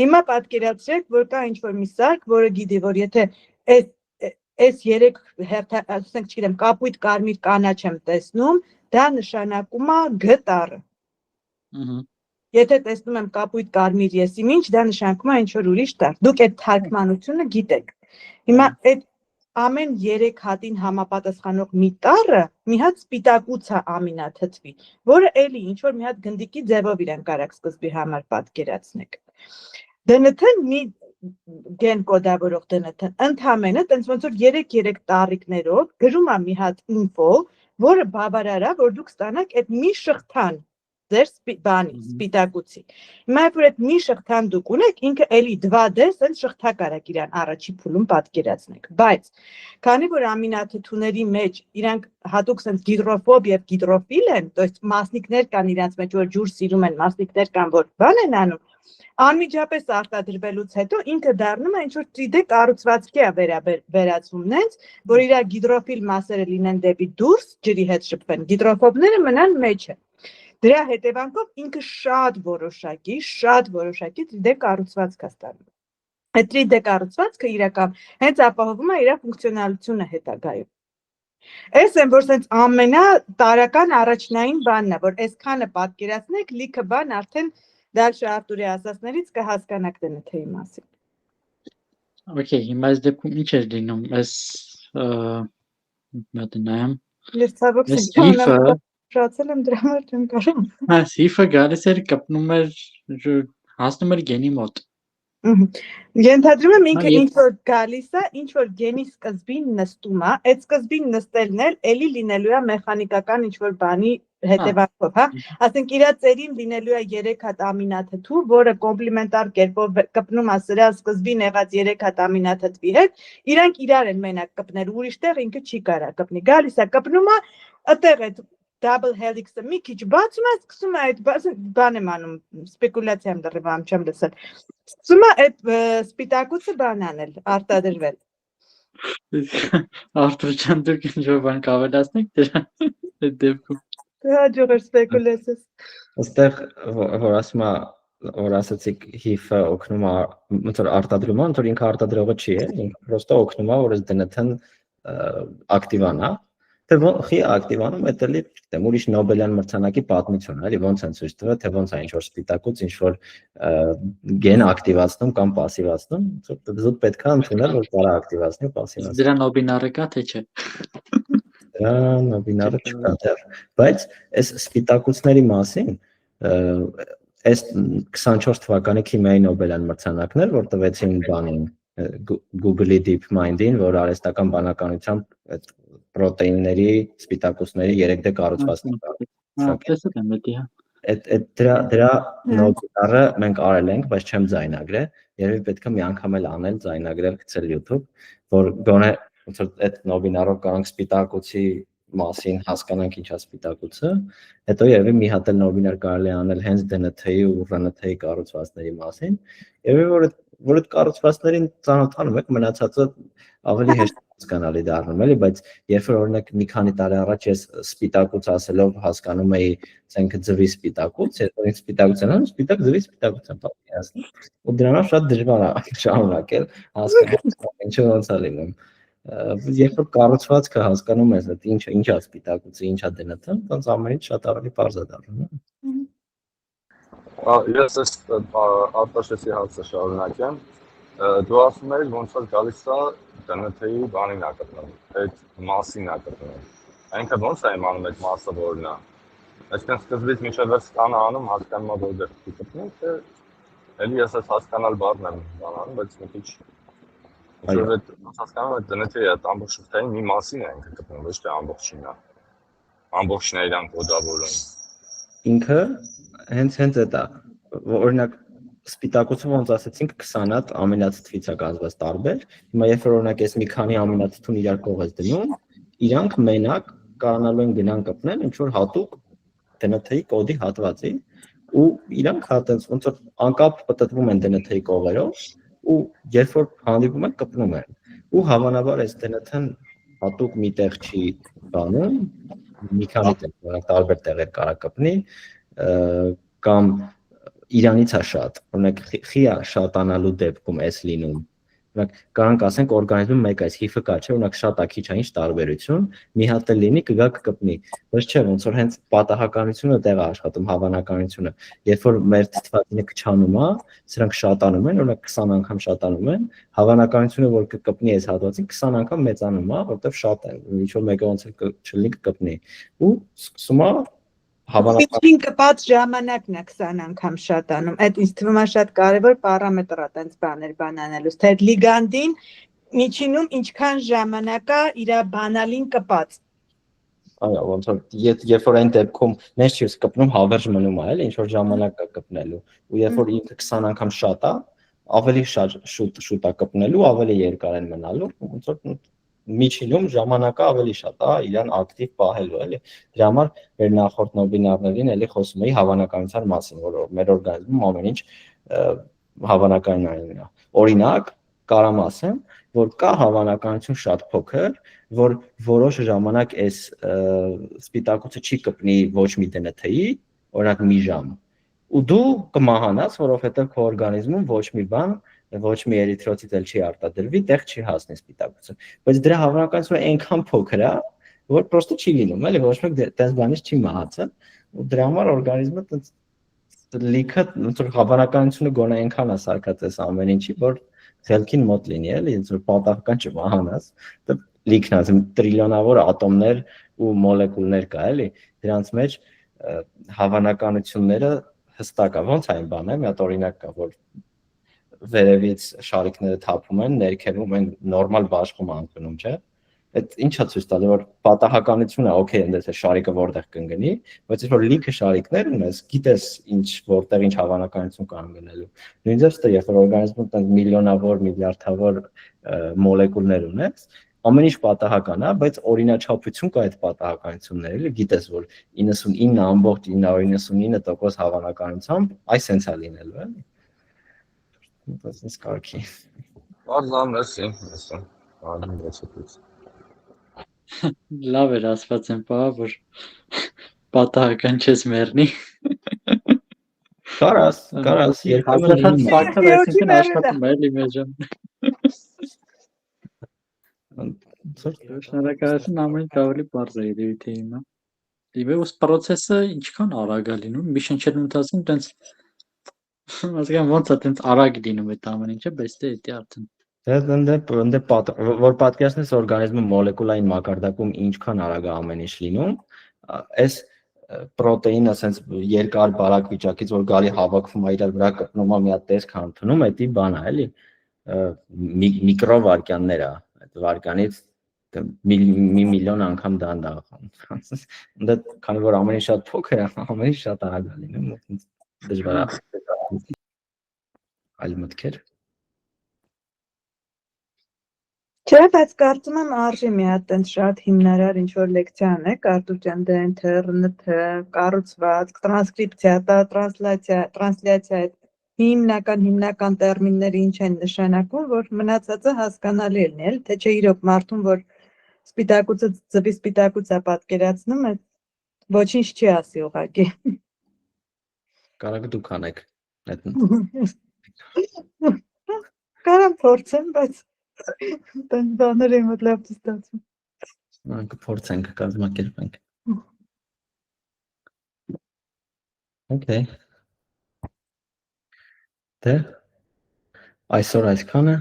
Speaker 5: Հիմա պատկերացրեք, որ կա ինչ-որ մի սարք, որը գիտի, որ եթե այս 3 ասենք, չգիտեմ, կապույտ, կարմիր, կանաչ եմ տեսնում, դա նշանակում է G տառը։ Եթե տեսնում եմ կապույտ, կարմիր, եսի ինչ, դա նշանակում է ինչ-որ ուրիշ տառ։ Դուք այդ թարգմանությունը գիտեք։ Հիմա այդ ամեն 3 հատին համապատասխանող մի տառը մի հատ սպիտակուց է ամինաթթվի, որը էլի ինչ որ մի հատ գնդիկի ձևով իրեն կարակ սկզբի համար պատկերացնեք։ DNT-ն մի գեն կոդավորող DNT-ն ընդհանրապես տենց ոնց որ 3 տառիկներով գրում է մի հատ ինֆո, որը բավարար է, որ դուք ստանաք այդ մի շղթան ձեր բանի սպիտակուցի։ Հիմա որ այդ մի շղթան դուք ունեք, ինքը էլի 2D սենց շղթա կարակ իրան առաջի փուլում պատկերացնեք։ Բայց քանի որ ամինաթթուների մեջ իրանք հատուկ սենց գիդրոֆոբ եւ գիդրոֆիլ են, то есть մասնիկներ կան իրանց մեջ, որ ջուր սիրում են, մասնիկներ կան, որ բան են անում, անմիջապես արտադրվելուց հետո ինքը դառնում է ինչ որ 3D կառուցվածքի է վերածվում նենց, որ իր գիդրոֆիլ մասերը լինեն դեպի դուրս, ջրի հետ շփվեն, գիդրոֆոբները մնան մեջը։ Դրա հետևանքով ինքը շատ որոշակի 3D կառուցվածք է ստանում։ Այդ 3D կառուցվածքը իրական հենց ապահովում է իր ֆունկցիոնալությունը հետագայում։ Այս են որ սենց ամենատարական առաջնային բանն է, որ այսքանը պատկերացնեք, լիքը բան արդեն դալշա Արտուրի ասածներից կհասկանաք DNT-ի մասին։
Speaker 4: Okay, հիմա այս դեպքում ինչ էր լինում, այս մտնայեմ։
Speaker 5: Ես ցավոք շացել եմ դրա համար չեմ կարող։
Speaker 4: Հա, սիֆը գալիս էր կպնում էր հասնում էր գենի մոտ։
Speaker 5: Ենթադրում եմ ինքը ինչ որ գալիս է, ինչ որ գենի սկզբին նստում է, այդ սկզբին նստելն էլի լինելու է մեխանիկական ինչ որ բանի հետևանքով, հա։ Ասենք իր ծերին լինելու է 3 հատ ամինաթթու, որը կոմպլեմենտար կերպով կպնում է սրա սկզբին եղած 3 հատ ամինաթթվի հետ, իրանք իրար են մենակ կպնել, ուրիշտեղ ինքը չի կարա կպնի։ Գալիս է կպնում է, այդտեղ այդ double helix-ը մի քիչ բացում է, սկսում է այդ բան եմ անում, սպեկուլյացիա եմ դեռ չեմ լսել։ Սկսում է այդ սպիտակուցը բան անել, արտադրվել։
Speaker 4: Արտուր ջան, դուք ինչ-որ բան կավելացնեք դրա դեպքում։
Speaker 5: Հաջող էր սպեկուլյացիաս։
Speaker 1: Այստեղ որ ասում է, որ ասացիք HIV-ը օգնում է ոնց որ արտադրում է, ոնց որ ինքը արտադրողը չի է, ինքը պրոստը օգնում է, որ այս DNT-ն ակտիվանա։ Թե ոնց է ակտիվանում, դա էլի, չգիտեմ, ուրիշ Նոբելյան մրցանակի պատմություն է, էլի ոնց են ցույց տվել, թե ոնց է ինչ որ սպիտակուց ինչ որ գեն ակտիվացնում կամ пассивացնում, զուտ պետք է ընդունել, որ կարա ակտիվացնի ու пассивացնի։
Speaker 4: Դրա նոբինարը կա թե չէ։
Speaker 1: Դրա նոբինարը չկա դեռ, բայց այս սպիտակուցների մասին այս 24 թվականի քիմիայի Նոբելյան մրցանակներ, որ տվեցին բանին Google-ի DeepMind-ին, որ արհեստական բանականությամբ այդ պրոտեինների, սպիտակուցների 3D կառուցվածքներ։
Speaker 4: Տեսել եմ դա։
Speaker 1: Այդ դրա նոբինարը մենք արել ենք, բայց չեմ ձայնագրել, երևի պետք է մի անգամ էլ անել, ձայնագրել, գցել YouTube, որ գոնե ոնց որ այդ նոբինարով կանք սպիտակուցի մասին հասկանանք ինչա սպիտակուցը, հետո երևի մի հատ էլ նոբինար կարելի է անել հենց DNT-ի ու RNT-ի կառուցվածքների մասին, երևի որ այդ կառուցվածքներին ծանոթանում եք, մնացածը ավելի հեշտ հասկանալի դառնում էլի, բայց երբ որ օրինակ մի քանի տարի առաջ ես սպիտակուց ասելով հասկանում էի ցենք ձվի սպիտակուց, երբ որ սպիտակուց են անում, սպիտակ ձվի սպիտակուց են պատկերացնում, ու դրանով շատ դժվար է շարունակել հասկանալ ինչը ոնց է լինում։ երբ որ կառուցվածքը հասկանում ես, դա ինչա սպիտակուցը, ինչա դենթը, ոնց ամեն ինչ շատ ավելի པարզ է դառնում։
Speaker 6: Ես այս Արտաշեսի հարցը շարունակեմ։ Դու ասում ես ոնց որ գալիս է դենթի բանին ակտնում, այդ մասին ակտնում։ Այնքը ոնց է իմանում այդ մասը որն է։ Այսինքն սկզբից մինչև վերջ ստանը անում հասկանում եմ որ դեռ կգտնի, թե էլի ես այս հասկանալ բառն եմ բանանում, բայց մի քիչ Որովհետեւ այդ հասկանում եմ դենթի այդ ամբողջ շղթային մի մասին է ինքը գտնում, ոչ թե ամբողջին է։ Ամբողջն է իրան կոդավորում։
Speaker 1: Ինքը հենց այդ է, օրինակ սպիտակուցը ոնց ասեցինք 20 հատ ամինաթթվից է կազմված տարբեր։ Հիմա երբ որ օրինակ ես մի քանի ամինաթթուն իրար կողմ ես դնում, իրանք մենակ կարողանալու են գնան կպնել ինչ որ հատուկ դենթի կոդի հատվածի ու իրանք հատած ոնց որ անկապ պատտվում են դենթի կողերով ու երբ որ հանդիպում են կպնում են ու հավանաբար այս դենթն հատուկ մի տեղ չի բանում մի քանի տեղ տարբեր տեղեր կարա կպնի կամ իրանից է շատ օրինակ խի է շատանալու դեպքում էս լինում օրինակ կարանք ասենք օրգանիզմում մեկ այս հիֆը կա չէ օրինակ շատ է քիչ այնչ տարբերություն մի հատ էլ լինի կգա կկպնի բայց չէ ոնց որ հենց պատահականությունը տեղ է աշխատում հավանականությունը երբ որ մեր թթվածինը քչանում է սրանք շատանում են օրինակ 20 անգամ շատանում են հավանականությունը որ կկպնի այս հատվածին 20 անգամ մեծանում է որովհետև շատ է ինչ որ մեկը ոնց էլ չլինի կկպնի ու սկսում է
Speaker 5: Հավանական կպած ժամանակն է 20 անգամ շատանում։ Այդ ինձ թվում է շատ կարևոր պարամետր է տենց բաներ բանանելուց, թե լիգանդին միջինում ինչքան ժամանակ է իր բանալին կպած։
Speaker 1: Այո, ոնց որ երբ որ այն դեպքում նես չի կպնում հավերժ մնում է, էլի ինչ որ ժամանակ կա կպնելու։ Ու երբ որ ինքը 20 անգամ շատ է, ավելի շուտ է կպնելու, ավելի երկար են մնալու, ոնց որ միջինում ժամանակը ավելի շատ է իրան ակտիվ պահելու էլի դրա համար մեր նախորդ նոբինարներին էլի խոսում էի հավանականության մասին որ մեր օրգանիզմում ամեն ինչ հավանականային է օրինակ կարամ ասեմ որ կա հավանականություն շատ փոքր որ որոշ ժամանակ այս սպիտակուցը չի կպնի ոչ մի դենթի օրինակ մի ժամ ու դու կմահանաս որովհետև քո օրգանիզմում ոչ մի բան ոչ մի էրիթրոցիտ էլ չի արտադրվի, տեղ չի հասնի սպիտակուցը։ Բայց դրա հավանականությունը այնքան փոքր է, որ պրոստը չի լինում, էլի ոչ մեկ տես բանից չի մահացել, ու դրա համար օրգանիզմը լիքը ոնց որ հավանականությունը գոնե այնքան է սարքած այս ամեն ինչի, որ խելքին մոտ լինի, էլի, ոնց որ պատահական չմահանաս։ Դա լիքն է, տրիլիոնավոր ատոմներ ու մոլեկուլներ կա, էլի, դրանց մեջ հավանականությունները հստակ է, ոնց այն բանը, մի հատ օրինակ կա, որ վերևից շարիկները թափում են, ներքևում են նորմալ բաշխում անկնում, չէ՞։ Այդ ինչա ցույց տալի, որ պատահականությունը, օքեյ, այնպես է շարիկը որտեղ կընկնի, բայց երբ որ լիքը շարիկներ ունես, գիտես ինչ որտեղ ինչ հավանականություն կան գնելու։ Նույնիսկ երբ որ օրգանիզմում տենց միլիոնավոր, միլիարդավոր մոլեկուլներ ունես, ամեն ինչ պատահական է, բայց օրինաչափություն կա այդ պատահականությունների, էլի գիտես, որ 99.999% հավանականությամբ այս sense է լինելու, էլի։ That's կարքի։
Speaker 6: Բարձր մեսի, մեսի։ Անում դասուց։
Speaker 4: Լավ էր ասված եմ պահ, որ պատահական չես մեռնի։
Speaker 1: Կարաս,
Speaker 4: երբեմն լինում է։ Ֆակտը այսինքն աշխատում է էլի մեջան։ Շնորհակալություն ամեն ավելի բարձր է դեպի հիմա։ Դիվեոս process-ը ինչքան արագ է լինում, մի շնչել մտածում, տենց ասեմ ոնց է տենց արագ լինում այդ ամեն ինչը, բայց դա արդեն
Speaker 1: Դե որ պատկերացնես օրգանիզմի մոլեկուլային մակարդակում ինչքան արագ է ամեն ինչ լինում, այս պրոտեինը ասենց երկար բարակ վիճակից որ գալի հավաքվում է իրար վրա կպնում է մի հատ տեսք հանդիպում, էդի բան է, էլի միկրովարքյաններ է, այդ վարկանից մի միլիոն անգամ դանդաղ։ Դա քանի որ ամեն ինչ շատ փոքր է, ամեն ինչ շատ արագ է լինում, դժվար է։ Այլ մտքեր։
Speaker 5: Չէ, բայց կարծում եմ արժի մի հատ տենց շատ հիմնարար ինչ-որ լեկցիա անեք, Արտուր ջան, դենթ, ՌՆԹ, կառուցվածք, տրանսկրիպցիա, տրանսլյացիա, հիմնական տերմինները ինչ են նշանակում, որ մնացածը հասկանալի լինի, էլ թե չէ իրոք մարդուն, որ սպիտակուցը ձվի սպիտակուց է պատկերացնում, ոչինչ չի ասի ուղղակի։
Speaker 1: Կարակ դուք անեք։
Speaker 5: Կարամ փորձեմ, բայց Տան բաներ եմ լավ ստացվում։
Speaker 1: Մենք փորձենք կազմակերպենք։ Okay։ Դե այսօր այսքանը։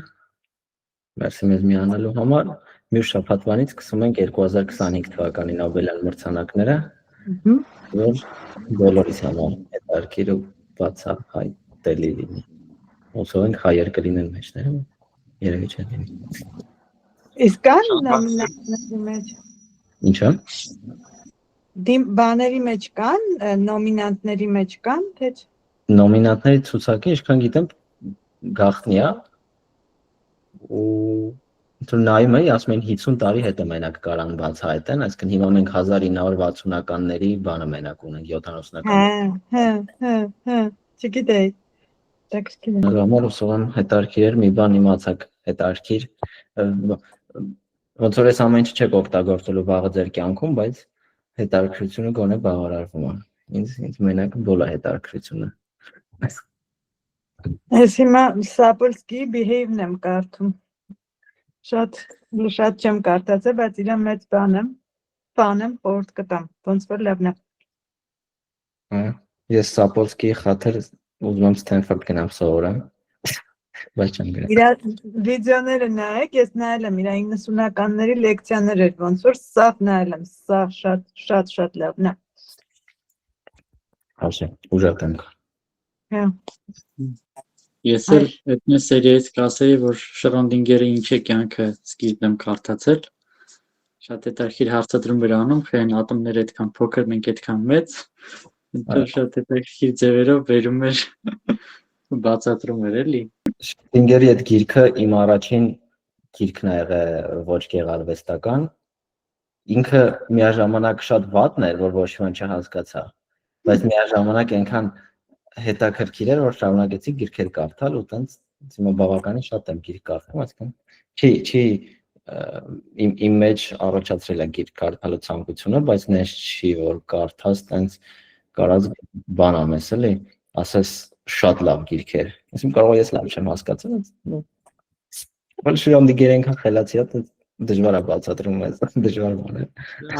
Speaker 1: Մերսի մեզ միանալու համար։ Մյուս շաբաթվանից սկսում ենք 2025 թվականի Նոբելյան մրցանակները, որ բոլորիս համար հետաքրքիր ու բացահայտելի լինի։ Ոսով ենք հայեր կլինեն մեջները, երևի չեն լինի։
Speaker 5: Իսկ կան նոմինանտների մեջ։
Speaker 1: Ինչա՞։
Speaker 5: Բաների մեջ կան, նոմինանտների մեջ կան, թե չէ։
Speaker 1: Նոմինանտների ցուցակը, ինչքան գիտեմ, գաղտնի է։ Ու դու նայում ես, ասում են 50 տարի հետո մենակ կարան բացահայտեն, այսինքն հիմա մենք 1960-ականների բանը մենակ ունենք 70-ականների։
Speaker 5: Չգիտեի։
Speaker 1: Համար ուսում հետաքրքիր էր մի բան իմացակ, հետաքրքիր ոնց որ այս ամեն ինչը չեք օգտագործելու վաղը ձեր կյանքում, բայց հետաքրքրությունը գոնե բավարարվում է։ Ինձ մենակ բոլոր հետաքրքրությունը։
Speaker 5: Ես հիմա Սապոլսկի Behave-ն եմ կարդում։ Շատ չեմ կարդացել, բայց իր մեծ բան եմ խորհուրդ կտամ, ոնց որ լավն է։
Speaker 1: Ես Սապոլսկի խաթր ուզում եմ Ստենֆորդ գնամ սովորեմ, բայց չեմ գնա։
Speaker 5: Իր վիդեոները նայեք, ես նայել եմ իր 90-ականների լեկցիաներ էր, ոնց որ սաղ նայել եմ, սաղ շատ լավն է։
Speaker 1: Հաշե, ուժատ եմ։
Speaker 5: Հա։
Speaker 4: Ես էլ այդ սերիայից կասեի, որ Շրոդինգերը ինչ է կյանքը սկիզբն եմ կարդացել։ Շատ հետաքրքիր հարցադրում էր անում, թե այն ատոմները այդքան փոքր, մենք այդքան մեծ։ Դա շատ հետաքրքիր ձևերով վերում էր բացատրում էր էլի։
Speaker 1: Շրոդինգերի այդ գիրքը իմ առաջին գիրքն է եղել ոչ գեղարվեստական։ Ինքը միաժամանակ շատ վատն էր, որ ոչ ոք չհասկացա, բայց միաժամանակ այնքան հետաքրքիր էր, որ շարունակեցի գիրքեր կարդալ ու տենց հիմա բավականին շատ եմ գիրք կարդում, այսինքն չի իմ մեջ առաջացրել է գիրք կարդալու ցանկությունը, բայց նես չի որ կարդաս տենց կարած բան ամես էլի, ասես շատ լավ գիրքեր։ Այսինքն կարող ես լավ չեմ հասկացել, բայց Շրոդինգերը այնքան խելացի է, դժվար է բացատրում ես, դժվար բան է։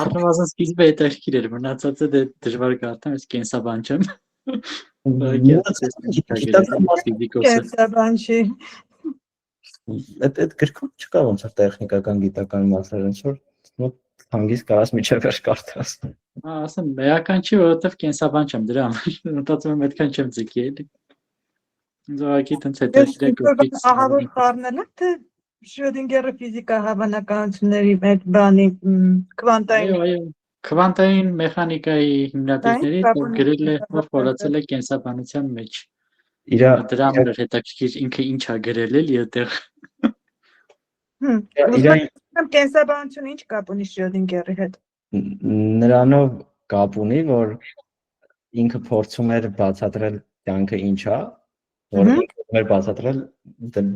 Speaker 4: Առնվազն սկիզբը հետաքրքիր էր, մնացածը դե դժվար կարդամ, ես կենսաբան չեմ։
Speaker 5: Կենսաբան չի։
Speaker 1: Այդ գրքում չկա ոնց որ տեխնիկական գիտական մասեր, ոնց որ հանգիստ կարաս միջև վերջ կարդաս։
Speaker 4: Ասեմ, էական չի, որովհետև կենսաբան չեմ դրա համար։ Մտածում եմ այդքան չեմ ձգի էլի։ Զոհակի տենց հետաքրքիր է կոպիտ։
Speaker 5: Ահավոր խառնել եք, թե Շրոդինգերը ֆիզիկա հավանականությունների այդ բանի քվանտային։
Speaker 4: Այո, քվանտային մեխանիկայի հիմնադիրներից գրել է, որ խորացել է կենսաբանության մեջ։ Դրա համար հետաքրքիր ինքը ինչ է գրել էլի այդտեղ։
Speaker 5: Կենսաբանությունը ինչ կապ ունի Շրոդինգերի հետ։
Speaker 1: Նրանով կապ ունի, որ ինքը փորձում էր բացատրել կյանքը ինչ է, որ ինքը էր բացատրել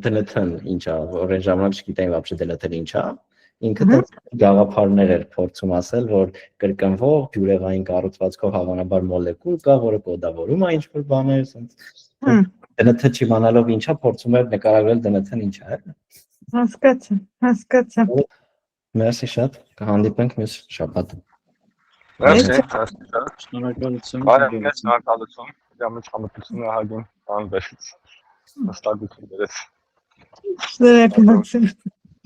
Speaker 1: դլթն ինչ է, որ այն ժամանակ չգիտեին вообще դլթն ինչ է։ Ինքը գաղափարներ էր փորձում ասել, որ կրկնվող բյուրեղային կառուցվածքով հավանաբար մոլեկուլ կա, որը կոդավորում է ինչ-որ բաներ, ասենց դնթ չիմանալով ինչա փորձում էր նկարագրել դնթն ինչա է։
Speaker 5: Հասկացա։
Speaker 1: Մերսի շատ, կհանդիպենք մյուս շաբաթ։
Speaker 6: Մերսի։
Speaker 4: Շնորհակալություն։
Speaker 6: Բարև, շնորհակալություն։ Դա մեջ համատությունը հագին անվերից։ Հստակություն դրեց։
Speaker 5: Շնորհակալություն։